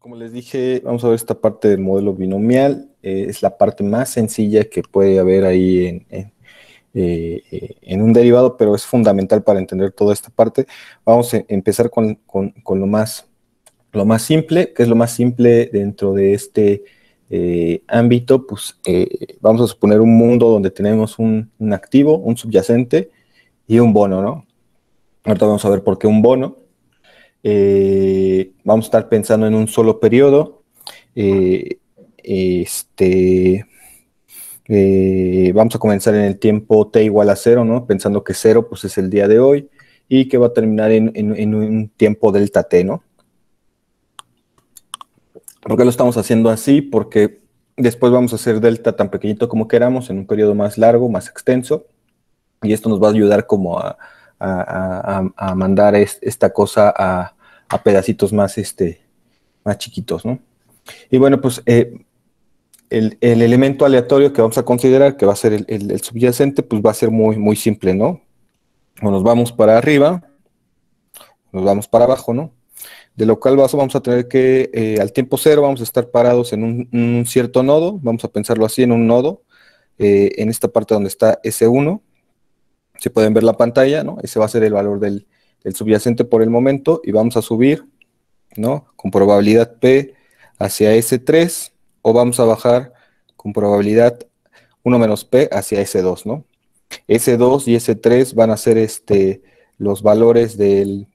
Como les dije, vamos a ver esta parte del modelo binomial. Es la parte más sencilla que puede haber ahí en un derivado, pero es fundamental para entender toda esta parte. Vamos a empezar con lo más simple, que es lo más simple dentro de este ámbito. Pues vamos a suponer un mundo donde tenemos un activo, un subyacente y un bono, ¿no? Ahorita vamos a ver por qué un bono. Vamos a estar pensando en un solo periodo. Eh, este, Vamos a comenzar en el tiempo t igual a 0, ¿no? Pensando que 0 pues, es el día de hoy y que va a terminar en un tiempo delta t, ¿no? ¿Por qué lo estamos haciendo así? Porque después vamos a hacer delta tan pequeñito como queramos en un periodo más largo, más extenso, y esto nos va a ayudar como a mandar esta cosa a pedacitos más, más chiquitos, ¿no? Y bueno, pues el elemento aleatorio que vamos a considerar, que va a ser el subyacente, pues va a ser muy simple, ¿no? O nos vamos para arriba, nos vamos para abajo, ¿no? De lo cual vamos a tener que, al tiempo cero, vamos a estar parados en un cierto nodo, vamos a pensarlo así, en un nodo, en esta parte donde está S1, se pueden ver la pantalla, ¿no? Ese va a ser el valor del subyacente por el momento, y vamos a subir, ¿no? Con probabilidad P hacia S3, o vamos a bajar con probabilidad 1 menos P hacia S2, ¿no? S2 y S3 van a ser los valores del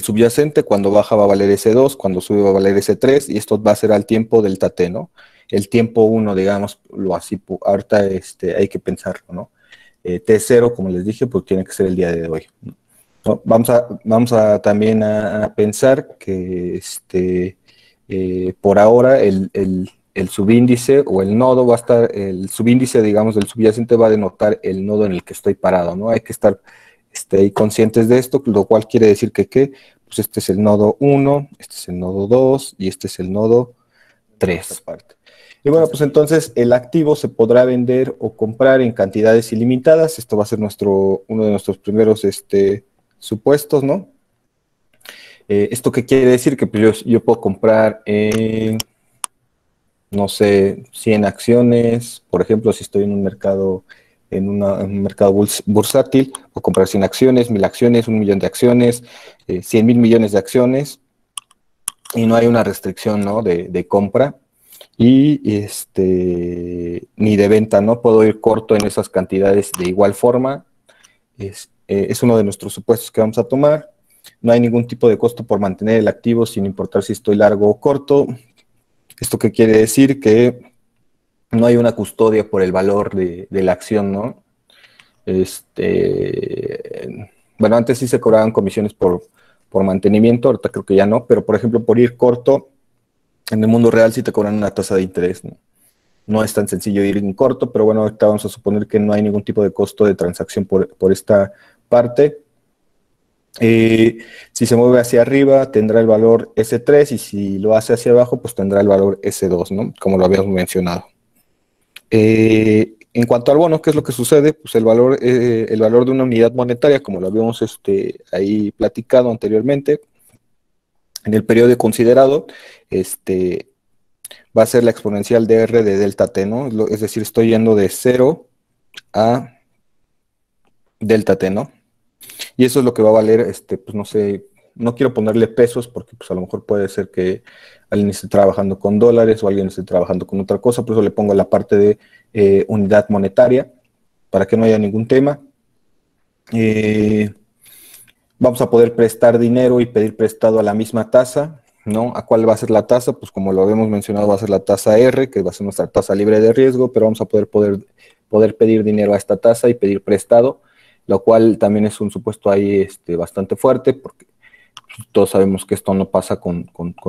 subyacente. Cuando baja va a valer S2, cuando sube va a valer S3, y esto va a ser al tiempo delta T, ¿no? El tiempo 1, digamos, lo así, ahorita hay que pensarlo, ¿no? T0, como les dije, pues tiene que ser el día de hoy, ¿no? Vamos a también a pensar que por ahora el subíndice o el nodo va a estar, el subíndice, digamos, del subyacente va a denotar el nodo en el que estoy parado, ¿no? Hay que estar conscientes de esto, lo cual quiere decir que pues este es el nodo 1, este es el nodo 2 y este es el nodo 3. Y bueno, pues entonces el activo se podrá vender o comprar en cantidades ilimitadas. Esto va a ser uno de nuestros primeros supuestos, ¿no? ¿Esto qué quiere decir? Que pues yo puedo comprar, no sé, 100 acciones, por ejemplo, si estoy en un mercado, en un mercado bursátil, puedo comprar 100 acciones, 1000 acciones, 1 millón de acciones, 100,000 millones de acciones, y no hay una restricción, ¿no? de compra y ni de venta, ¿no? Puedo ir corto en esas cantidades de igual forma. Es uno de nuestros supuestos que vamos a tomar. No hay ningún tipo de costo por mantener el activo sin importar si estoy largo o corto. ¿Esto qué quiere decir? Que no hay una custodia por el valor de la acción, ¿no? Bueno, antes sí se cobraban comisiones por mantenimiento, ahorita creo que ya no, pero por ejemplo, por ir corto, en el mundo real sí te cobran una tasa de interés, ¿no? No es tan sencillo ir en corto, pero bueno, ahorita vamos a suponer que no hay ningún tipo de costo de transacción por esta parte. Si se mueve hacia arriba, tendrá el valor S3, y si lo hace hacia abajo, pues tendrá el valor S2, ¿no? Como lo habíamos mencionado. En cuanto al bono, ¿qué es lo que sucede? Pues el valor de una unidad monetaria, como lo habíamos ahí platicado anteriormente, en el periodo considerado, va a ser la exponencial de R de delta T, ¿no? Es decir, estoy yendo de 0 a delta T, ¿no? Y eso es lo que va a valer, pues no sé, no quiero ponerle pesos porque pues a lo mejor puede ser que alguien esté trabajando con dólares o alguien esté trabajando con otra cosa, por eso le pongo la parte de unidad monetaria, para que no haya ningún tema. Vamos a poder prestar dinero y pedir prestado a la misma tasa, ¿no? ¿A cuál va a ser la tasa? Pues como lo habíamos mencionado, va a ser la tasa R, que va a ser nuestra tasa libre de riesgo, pero vamos a poder pedir dinero a esta tasa y pedir prestado, lo cual también es un supuesto ahí bastante fuerte, porque todos sabemos que esto no pasa con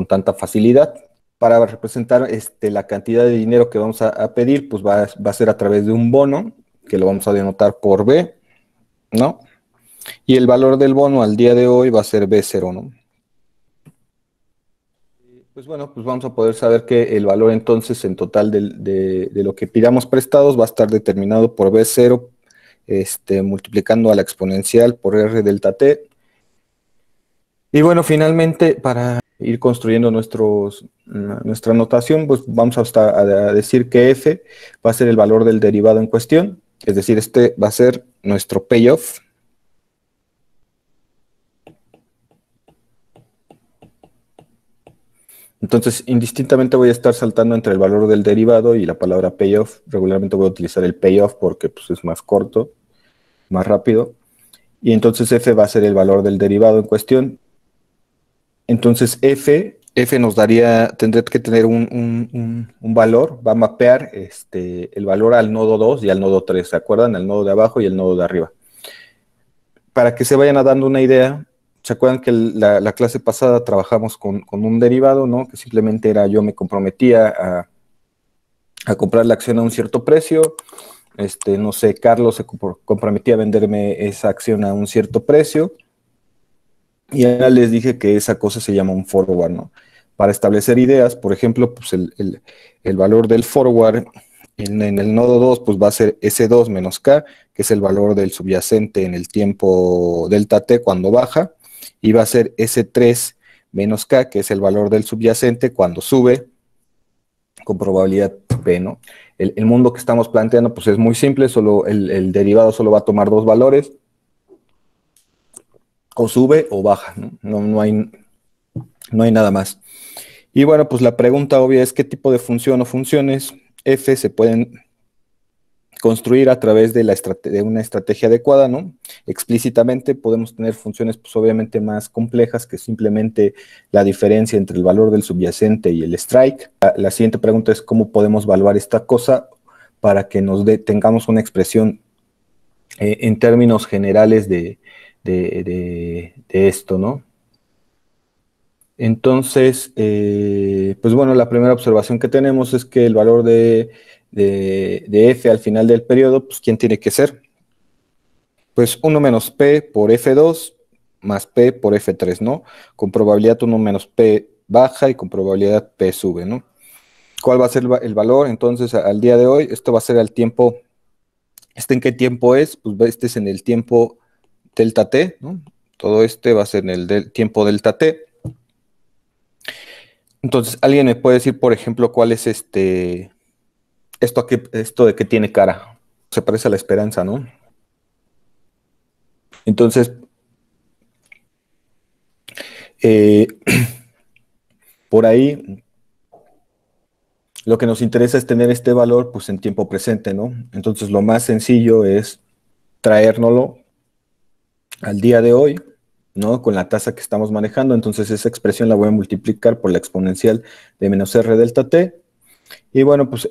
tanta facilidad. Para representar la cantidad de dinero que vamos a pedir, pues va a ser a través de un bono, que lo vamos a denotar por B, ¿no? Y el valor del bono al día de hoy va a ser B0, ¿no? Pues bueno, pues vamos a poder saber que el valor entonces en total de lo que pidamos prestados va a estar determinado por B0, multiplicando a la exponencial por R delta T. Y bueno, finalmente, para ir construyendo nuestra notación, pues vamos a decir que f va a ser el valor del derivado en cuestión, es decir, este va a ser nuestro payoff. Entonces, indistintamente voy a estar saltando entre el valor del derivado y la palabra payoff. Regularmente voy a utilizar el payoff porque pues, es más corto, más rápido. Y entonces f va a ser el valor del derivado en cuestión. Entonces f nos daría, tendría que tener un valor, va a mapear el valor al nodo 2 y al nodo 3, ¿se acuerdan? Al nodo de abajo y el nodo de arriba. Para que se vayan dando una idea, ¿se acuerdan que la clase pasada trabajamos con un derivado, ¿no? Que simplemente era yo me comprometía a comprar la acción a un cierto precio, no sé, Carlos se comprometía a venderme esa acción a un cierto precio, y ahora les dije que esa cosa se llama un forward, ¿no? Para establecer ideas, por ejemplo, pues el valor del forward en el nodo 2 pues va a ser S2 menos K, que es el valor del subyacente en el tiempo delta T cuando baja, y va a ser S3 menos K, que es el valor del subyacente cuando sube, con probabilidad P, ¿no? El mundo que estamos planteando pues es muy simple, solo el derivado solo va a tomar dos valores, o sube o baja, ¿no? No hay nada más. Y bueno, pues la pregunta obvia es qué tipo de función o funciones f se pueden construir a través de una estrategia adecuada, ¿no? Explícitamente podemos tener funciones pues obviamente más complejas que simplemente la diferencia entre el valor del subyacente y el strike. La siguiente pregunta es cómo podemos evaluar esta cosa para que tengamos una expresión en términos generales de esto, ¿no? Entonces, pues bueno, la primera observación que tenemos es que el valor de f al final del periodo, pues ¿quién tiene que ser? Pues 1 menos p por f2 más p por f3, ¿no? Con probabilidad 1 menos p baja y con probabilidad p sube, ¿no? ¿Cuál va a ser el valor? Entonces, al día de hoy, esto va a ser al tiempo, ¿en qué tiempo es? Pues este es en el tiempo delta t, ¿no? Todo este va a ser en el tiempo delta t. Entonces, ¿alguien me puede decir, por ejemplo, cuál es esto de que tiene cara? Se parece a la esperanza, ¿no? Entonces, por ahí, lo que nos interesa es tener este valor, pues, en tiempo presente, ¿no? Entonces, lo más sencillo es traérnoslo al día de hoy, ¿no? Con la tasa que estamos manejando. Entonces, esa expresión la voy a multiplicar por la exponencial de menos r delta t. Y bueno, pues,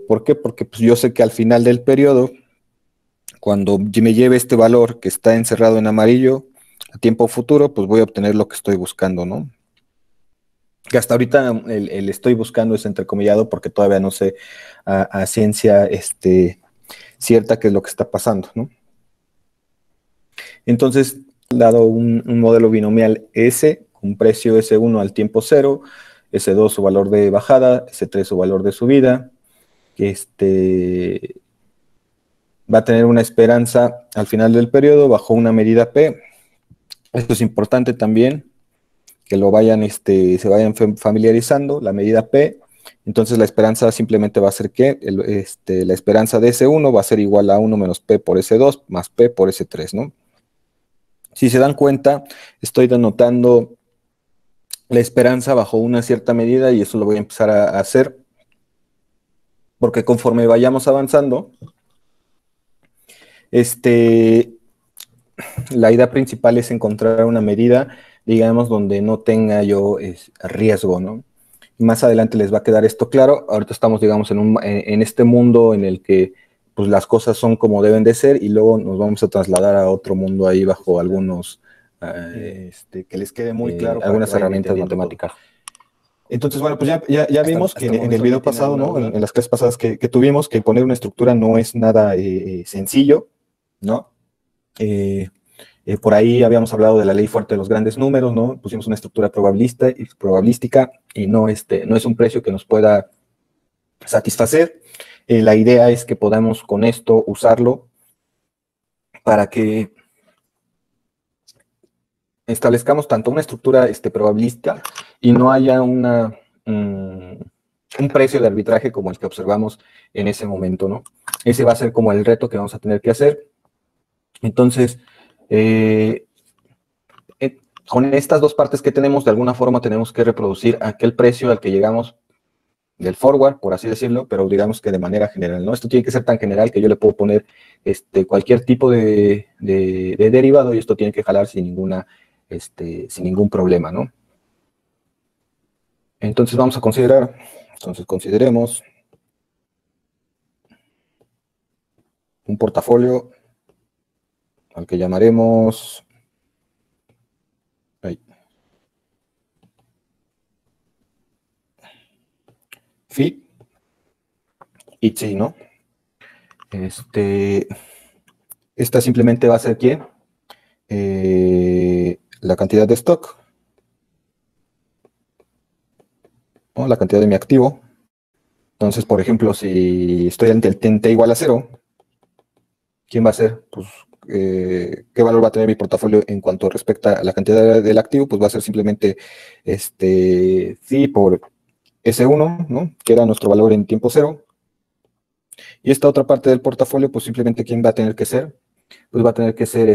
¿por qué? Porque pues, yo sé que al final del periodo, cuando me lleve este valor que está encerrado en amarillo a tiempo futuro, pues voy a obtener lo que estoy buscando, ¿no? Que hasta ahorita el estoy buscando es entrecomillado porque todavía no sé a ciencia cierta qué es lo que está pasando, ¿no? Entonces, dado un modelo binomial S, con precio S1 al tiempo 0, S2 su valor de bajada, S3 su valor de subida, va a tener una esperanza al final del periodo bajo una medida P. Esto es importante también, que se vayan familiarizando, la medida P. Entonces la esperanza simplemente va a ser que la esperanza de S1 va a ser igual a 1 menos P por S2 más P por S3, ¿no? Si se dan cuenta, estoy denotando la esperanza bajo una cierta medida y eso lo voy a empezar a hacer porque conforme vayamos avanzando, la idea principal es encontrar una medida, digamos, donde no tenga yo riesgo, ¿no? Y más adelante les va a quedar esto claro. Ahorita estamos, digamos, en este mundo en el que pues, las cosas son como deben de ser y luego nos vamos a trasladar a otro mundo ahí bajo algunos, Que les quede muy claro algunas herramientas matemáticas. Entonces, bueno, pues ya vimos que en el video pasado, ¿no? En las clases pasadas que tuvimos, que poner una estructura no es nada sencillo, ¿no? Por ahí habíamos hablado de la ley fuerte de los grandes números, ¿no? Pusimos una estructura probabilística y no es un precio que nos pueda satisfacer. La idea es que podamos con esto usarlo para que establezcamos tanto una estructura probabilística y no haya un precio de arbitraje como el que observamos en ese momento, ¿no? Ese va a ser como el reto que vamos a tener que hacer. Entonces, con estas dos partes que tenemos, de alguna forma tenemos que reproducir aquel precio al que llegamos del forward, por así decirlo, pero digamos que de manera general, ¿no? Esto tiene que ser tan general que yo le puedo poner cualquier tipo de derivado y esto tiene que jalar sin ningún problema, ¿no? Entonces vamos a considerar, consideremos un portafolio al que llamaremos Phi y Chi, ¿no? Esta simplemente va a ser ¿quién? La cantidad de stock, ¿no? La cantidad de mi activo. Entonces, por ejemplo, si estoy ante el T igual a 0, ¿quién va a ser? Pues, ¿qué valor va a tener mi portafolio en cuanto respecta a la cantidad del activo? Pues va a ser simplemente Phi por S1, ¿no? Que era nuestro valor en tiempo 0. Y esta otra parte del portafolio, pues simplemente ¿quién va a tener que ser? Pues va a tener que ser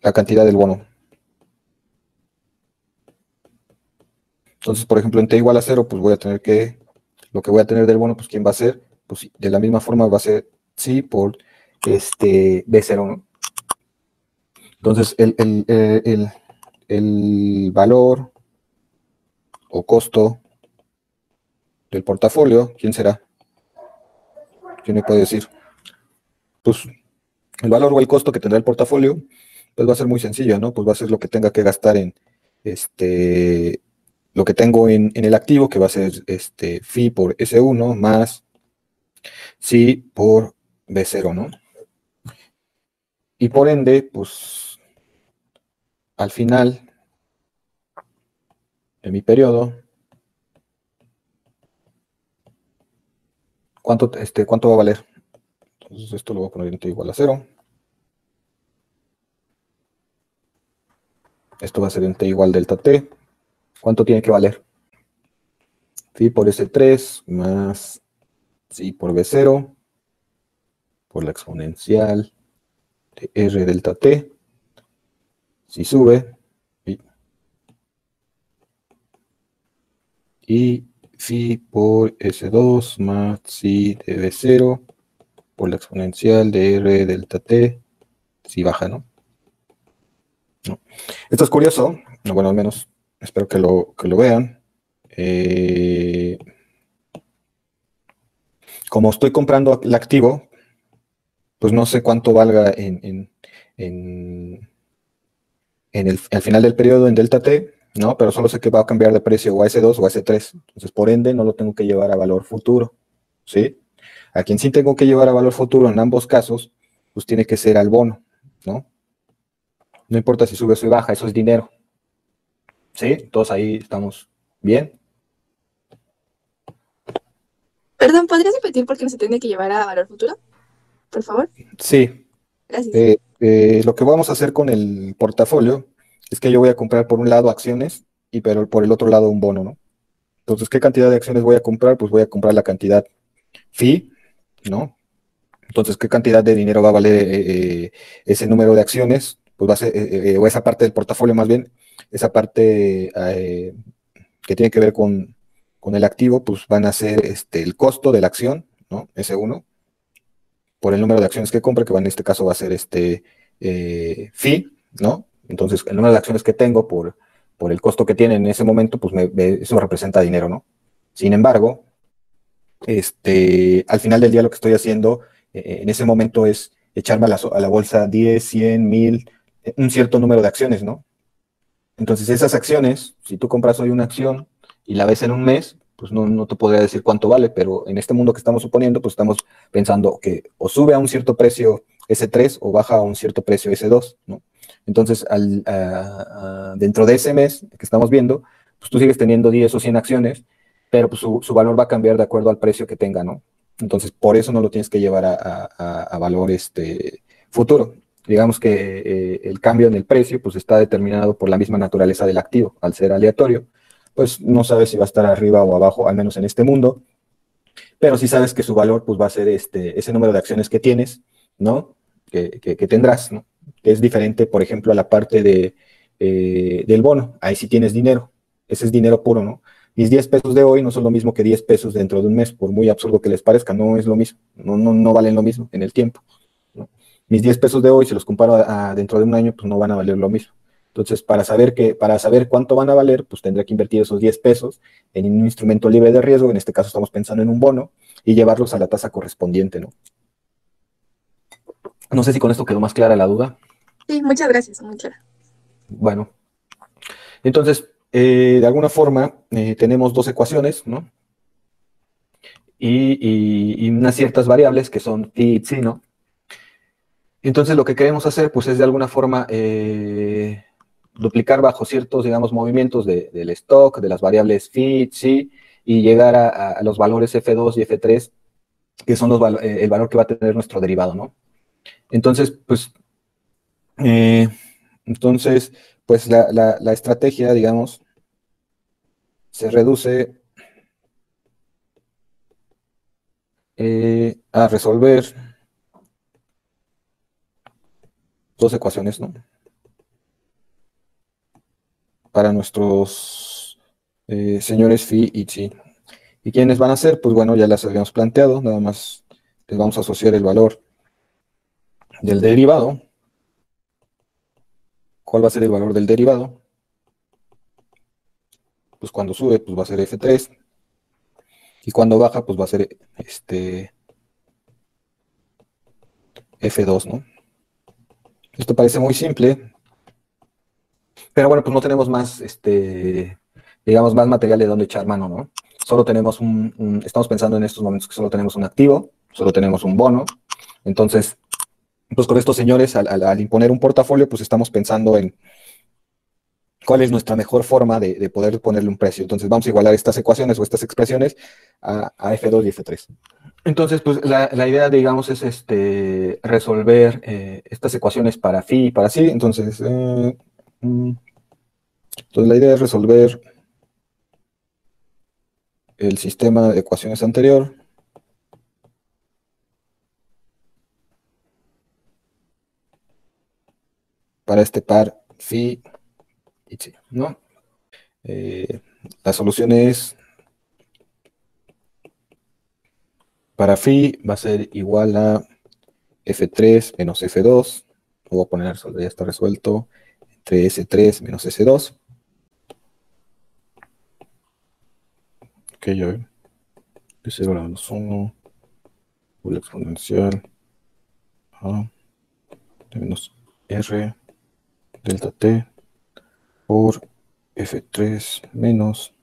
la cantidad del bono. Entonces, por ejemplo, en T igual a 0, pues voy a tener que, lo que voy a tener del bono, pues ¿quién va a ser? Pues de la misma forma va a ser Psi por B0, ¿no? Entonces, el valor o costo del portafolio, ¿quién será? ¿Quién me puede decir? Pues el valor o el costo que tendrá el portafolio, pues va a ser muy sencillo, ¿no? Pues va a ser lo que tenga que gastar en lo que tengo en el activo, que va a ser Phi por S1 más Psi por B0, ¿no? Y por ende, pues al final de mi periodo, ¿cuánto va a valer? Entonces esto lo voy a poner en T igual a 0. Esto va a ser en T igual delta T. ¿Cuánto tiene que valer? Phi por S3 más Psi por B0 por la exponencial de R delta T. Si sube, y Phi por S2 más Psi de B0 por la exponencial de R delta T, si baja, ¿no? Esto es curioso, bueno, al menos espero que lo vean. Como estoy comprando el activo, pues no sé cuánto valga al final del periodo en delta T, ¿no? Pero solo sé que va a cambiar de precio o a S2 o a S3. Entonces, por ende, no lo tengo que llevar a valor futuro, ¿sí? A quien sí tengo que llevar a valor futuro en ambos casos, pues tiene que ser al bono, ¿no? No importa si sube o si baja, eso es dinero. ¿Sí? Todos ahí estamos bien. Perdón, ¿podrías repetir por qué no se tiene que llevar a valor futuro? Por favor. Sí. Gracias. Lo que vamos a hacer con el portafolio es que yo voy a comprar por un lado acciones y pero por el otro lado un bono, ¿no? Entonces, ¿qué cantidad de acciones voy a comprar? Pues voy a comprar la cantidad Phi, ¿no? Entonces, ¿qué cantidad de dinero va a valer ese número de acciones? Pues va a ser, o esa parte del portafolio más bien, esa parte que tiene que ver con el activo, pues van a ser el costo de la acción, ¿no? S1, por el número de acciones que compre, que en este caso va a ser Phi, ¿no? Entonces, el número de acciones que tengo por el costo que tiene en ese momento, pues eso representa dinero, ¿no? Sin embargo, al final del día lo que estoy haciendo en ese momento es echarme a la bolsa 10, 100, 1000, un cierto número de acciones, ¿no? Entonces esas acciones, si tú compras hoy una acción y la ves en un mes, pues no te podría decir cuánto vale, pero en este mundo que estamos suponiendo, pues estamos pensando que o sube a un cierto precio S3 o baja a un cierto precio S2, ¿no? Entonces, dentro de ese mes que estamos viendo, pues tú sigues teniendo 10 o 100 acciones, pero pues su valor va a cambiar de acuerdo al precio que tenga, ¿no? Entonces, por eso no lo tienes que llevar a valor futuro. Digamos que el cambio en el precio pues está determinado por la misma naturaleza del activo. Al ser aleatorio, pues no sabes si va a estar arriba o abajo, al menos en este mundo, pero sí sabes que su valor pues va a ser ese número de acciones que tienes, ¿no? Que tendrás, ¿no? Que es diferente, por ejemplo, a la parte del bono. Ahí sí tienes dinero. Ese es dinero puro, ¿no? Mis 10 pesos de hoy no son lo mismo que 10 pesos dentro de un mes, por muy absurdo que les parezca, no es lo mismo, no valen lo mismo en el tiempo, ¿no? Mis 10 pesos de hoy, si los comparo dentro de un año, pues no van a valer lo mismo. Entonces, para saber cuánto van a valer, pues tendré que invertir esos 10 pesos en un instrumento libre de riesgo, en este caso estamos pensando en un bono, y llevarlos a la tasa correspondiente, ¿no? No sé si con esto quedó más clara la duda. Sí, muchas gracias, muy clara. Bueno, entonces, de alguna forma, tenemos dos ecuaciones, ¿no? Y unas ciertas variables que son phi y psi, ¿no? Entonces, lo que queremos hacer, pues, es de alguna forma duplicar bajo ciertos, digamos, movimientos del stock, de las variables phi, psi, y llegar a los valores F2 y F3, que son el valor que va a tener nuestro derivado, ¿no? Entonces, pues, eh, la estrategia, digamos, se reduce a resolver dos ecuaciones, ¿no? Para nuestros señores phi y chi. ¿Y quiénes van a ser? Pues bueno, ya las habíamos planteado, nada más les vamos a asociar el valor del derivado. ¿Cuál va a ser el valor del derivado? Pues cuando sube, pues va a ser F3, y cuando baja, pues va a ser F2, ¿no? Esto parece muy simple, pero bueno, pues no tenemos más, digamos, más material de donde echar mano, ¿no? Solo tenemos estamos pensando en estos momentos que solo tenemos un activo, solo tenemos un bono. Entonces, pues con estos señores, al imponer un portafolio, pues estamos pensando en cuál es nuestra mejor forma de poder ponerle un precio. Entonces vamos a igualar estas ecuaciones o estas expresiones a F2 y F3. Entonces, pues la idea, digamos, es resolver estas ecuaciones para phi y para psi. Entonces, la idea es resolver el sistema de ecuaciones anterior. Para este par phi y psi, ¿no? La solución es, para phi va a ser igual a F3 menos F2. Lo voy a poner, ya está resuelto, entre S3 menos S2. Ok, ya ven. De 0 a la menos 1, por la exponencial a de menos R delta T por F3 menos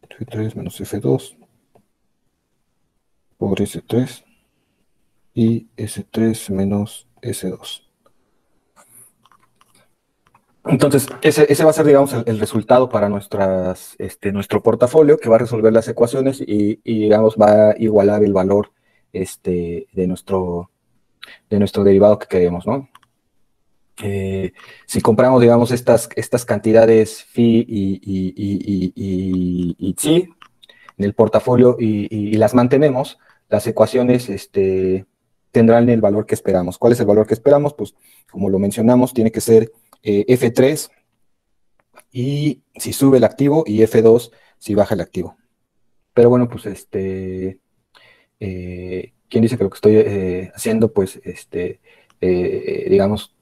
F3 menos F2 por S3 y S3 menos S2. Entonces, ese va a ser, digamos, el resultado para nuestro portafolio, que va a resolver las ecuaciones digamos, va a igualar el valor de nuestro derivado que queremos, ¿no? Si compramos, digamos, estas cantidades phi y psi en el portafolio y las mantenemos, las ecuaciones tendrán el valor que esperamos. ¿Cuál es el valor que esperamos? Pues, como lo mencionamos, tiene que ser F3 y si sube el activo y F2 si baja el activo. Pero bueno, pues ¿quién dice que lo que estoy haciendo, pues, digamos,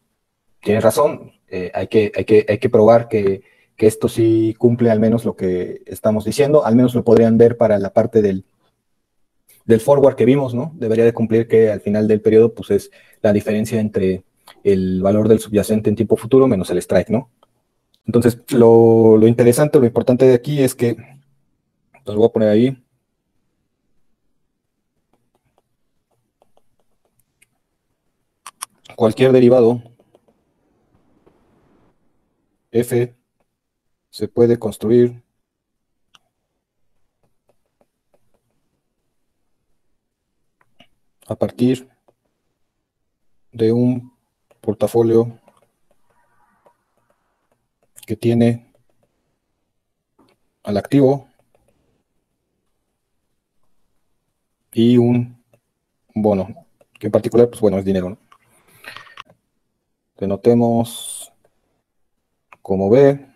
tiene razón? Hay que probar que esto sí cumple al menos lo que estamos diciendo, al menos lo podrían ver para la parte del forward que vimos, ¿no? Debería de cumplir que al final del periodo, pues es la diferencia entre el valor del subyacente en tiempo futuro menos el strike, ¿no? Entonces, lo interesante, lo importante de aquí es que, lo voy a poner ahí, cualquier derivado f se puede construir a partir de un portafolio que tiene al activo y un bono, que en particular, pues bueno, es dinero, ¿no? Denotemos como B,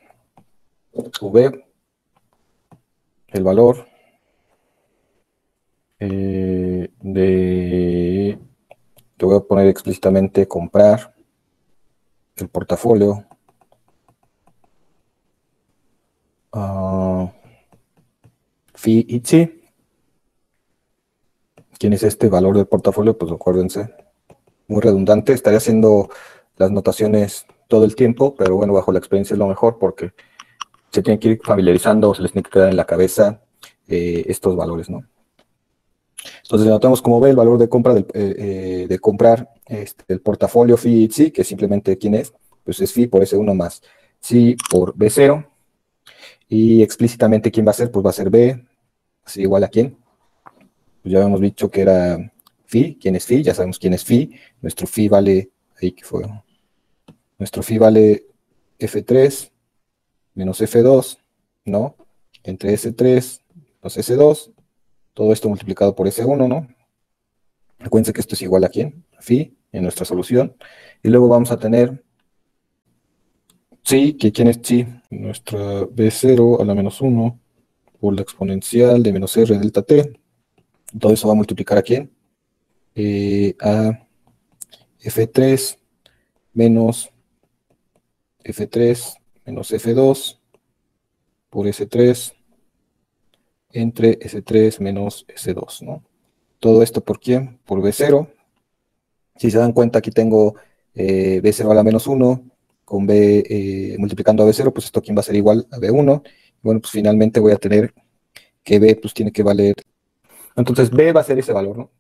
V, el valor te voy a poner explícitamente comprar el portafolio Phi y Chi. ¿Quién es este valor del portafolio? Pues acuérdense, muy redundante, estaré haciendo las notaciones todo el tiempo, pero bueno, bajo la experiencia es lo mejor porque se tienen que ir familiarizando, se les tiene que quedar en la cabeza estos valores, ¿no? Entonces anotamos como B el valor de compra de comprar el portafolio Phi y Chi, que simplemente ¿quién es? Pues es Phi por S1 más Chi por B0, y explícitamente ¿quién va a ser? Pues va a ser B, así igual a quién. Pues ya habíamos dicho que era Phi. ¿Quién es Phi? Ya sabemos quién es Phi. Nuestro Phi vale, ahí que fue, nuestro Phi vale F3 menos F2, ¿no? Entre S3 menos S2, todo esto multiplicado por S1, ¿no? Acuérdense que esto es igual a quién, a Phi, en nuestra solución. Y luego vamos a tener Chi, que ¿quién es Chi? Nuestra B0 a la menos 1 por la exponencial de menos R delta T. Todo eso va a multiplicar a quién? A F3 menos F3 menos F2 por S3 entre S3 menos S2, ¿no? Todo esto ¿por quién? Por B0. Si se dan cuenta, aquí tengo B0 a la menos 1 con B multiplicando a B0, pues esto aquí va a ser igual a B1. Bueno, pues finalmente voy a tener que B pues tiene que valer. Entonces B va a ser ese valor, ¿no?